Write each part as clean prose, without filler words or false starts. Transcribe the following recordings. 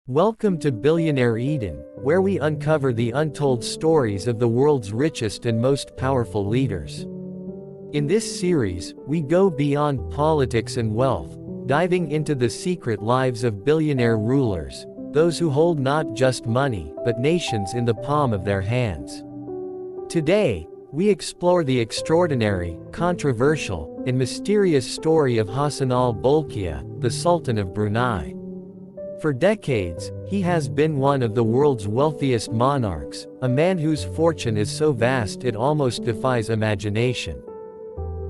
Welcome to Billionaire Eden, where we uncover the untold stories of the world's richest and most powerful leaders. In this series, we go beyond politics and wealth, diving into the secret lives of billionaire rulers, those who hold not just money, but nations in the palm of their hands. Today, we explore the extraordinary, controversial, and mysterious story of Hassanal Bolkiah, the Sultan of Brunei. For decades, he has been one of the world's wealthiest monarchs, a man whose fortune is so vast it almost defies imagination.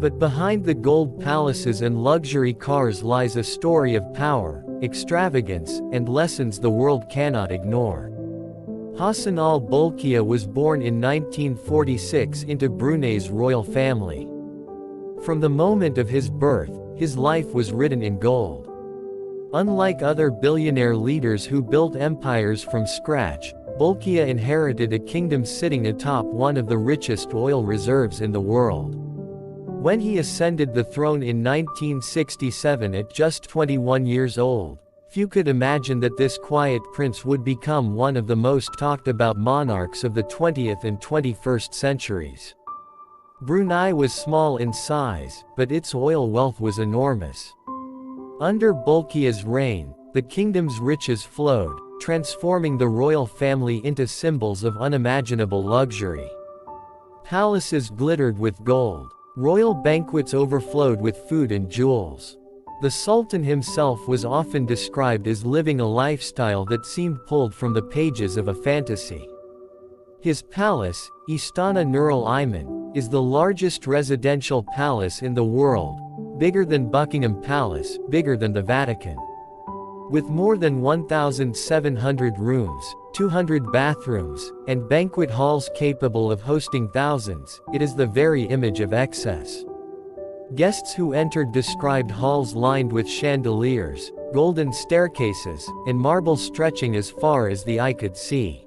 But behind the gold palaces and luxury cars lies a story of power, extravagance, and lessons the world cannot ignore. Hassanal Bolkiah was born in 1946 into Brunei's royal family. From the moment of his birth, his life was written in gold. Unlike other billionaire leaders who built empires from scratch, Bolkiah inherited a kingdom sitting atop one of the richest oil reserves in the world. When he ascended the throne in 1967 at just 21 years old, few could imagine that this quiet prince would become one of the most talked about monarchs of the 20th and 21st centuries. Brunei was small in size, but its oil wealth was enormous. Under Bolkiah's reign, the kingdom's riches flowed, transforming the royal family into symbols of unimaginable luxury. Palaces glittered with gold. Royal banquets overflowed with food and jewels. The Sultan himself was often described as living a lifestyle that seemed pulled from the pages of a fantasy. His palace, Istana Nurul Iman, is the largest residential palace in the world, bigger than Buckingham Palace, bigger than the Vatican. With more than 1,700 rooms, 200 bathrooms, and banquet halls capable of hosting thousands, it is the very image of excess. Guests who entered described halls lined with chandeliers, golden staircases, and marble stretching as far as the eye could see.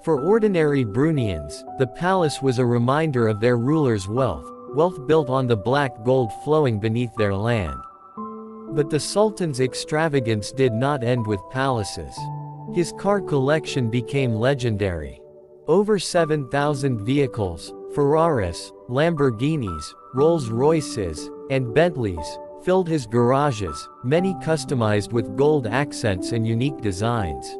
For ordinary Bruneians, the palace was a reminder of their ruler's wealth built on the black gold flowing beneath their land. But the Sultan's extravagance did not end with palaces. His car collection became legendary. Over 7,000 vehicles, Ferraris, Lamborghinis, Rolls-Royces, and Bentleys, filled his garages, many customized with gold accents and unique designs.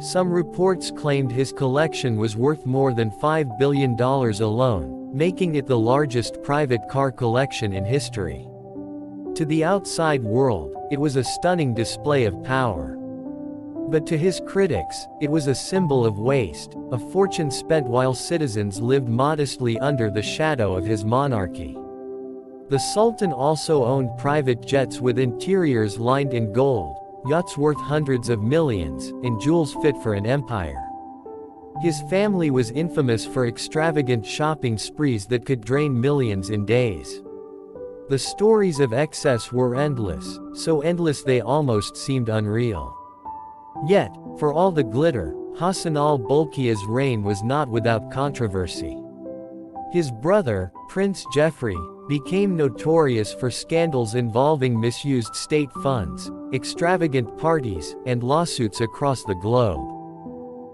Some reports claimed his collection was worth more than $5 billion alone, making it the largest private car collection in history. To the outside world, it was a stunning display of power. But to his critics, it was a symbol of waste, a fortune spent while citizens lived modestly under the shadow of his monarchy. The Sultan also owned private jets with interiors lined in gold, yachts worth hundreds of millions, and jewels fit for an empire. His family was infamous for extravagant shopping sprees that could drain millions in days. The stories of excess were endless, so endless they almost seemed unreal. Yet, for all the glitter, Hassanal Bolkiah's reign was not without controversy. His brother, Prince Geoffrey, became notorious for scandals involving misused state funds, extravagant parties, and lawsuits across the globe.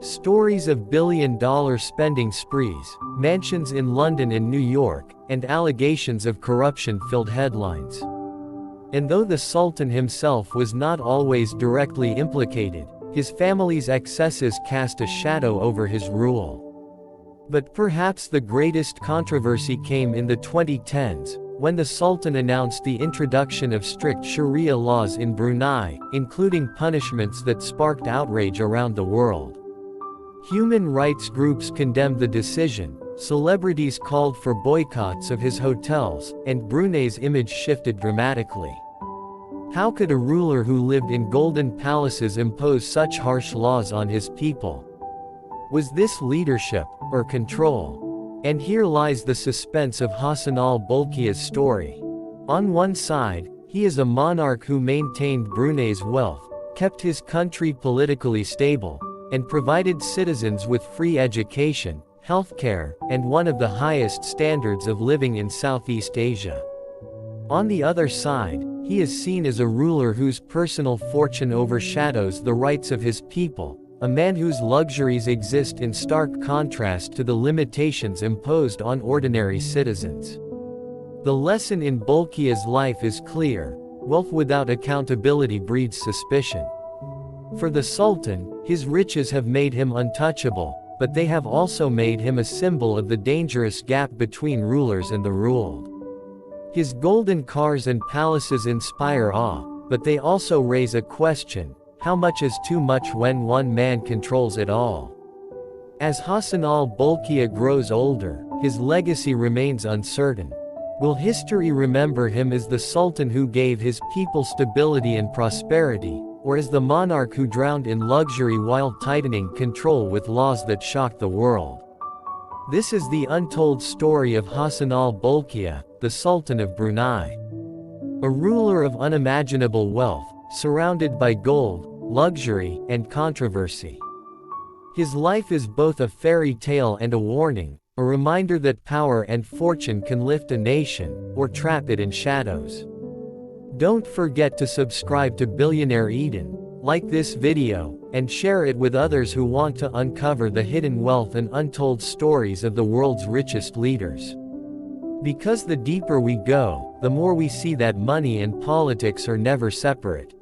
Stories of billion-dollar spending sprees, mansions in London and New York, and allegations of corruption filled headlines. And though the Sultan himself was not always directly implicated, his family's excesses cast a shadow over his rule. But perhaps the greatest controversy came in the 2010s, when the Sultan announced the introduction of strict Sharia laws in Brunei, including punishments that sparked outrage around the world. Human rights groups condemned the decision, celebrities called for boycotts of his hotels, and Brunei's image shifted dramatically. How could a ruler who lived in golden palaces impose such harsh laws on his people? Was this leadership, or control? And here lies the suspense of Hassanal Bolkiah's story. On one side, he is a monarch who maintained Brunei's wealth, kept his country politically stable, and provided citizens with free education, healthcare, and one of the highest standards of living in Southeast Asia. On the other side, He is seen as a ruler whose personal fortune overshadows the rights of his people, a man whose luxuries exist in stark contrast to the limitations imposed on ordinary citizens. The lesson in Bolkiah's life is clear: wealth without accountability breeds suspicion. For the Sultan, his riches have made him untouchable, but they have also made him a symbol of the dangerous gap between rulers and the ruled. His golden cars and palaces inspire awe, but they also raise a question: how much is too much when one man controls it all? As Hassanal Bolkiah grows older, his legacy remains uncertain. Will history remember him as the Sultan who gave his people stability and prosperity, or as the monarch who drowned in luxury while tightening control with laws that shocked the world? This is the untold story of Hassanal Bolkiah, the Sultan of Brunei. A ruler of unimaginable wealth, surrounded by gold, luxury, and controversy. His life is both a fairy tale and a warning, a reminder that power and fortune can lift a nation, or trap it in shadows. Don't forget to subscribe to Billionaire Eden, like this video, and share it with others who want to uncover the hidden wealth and untold stories of the world's richest leaders. Because the deeper we go, the more we see that money and politics are never separate.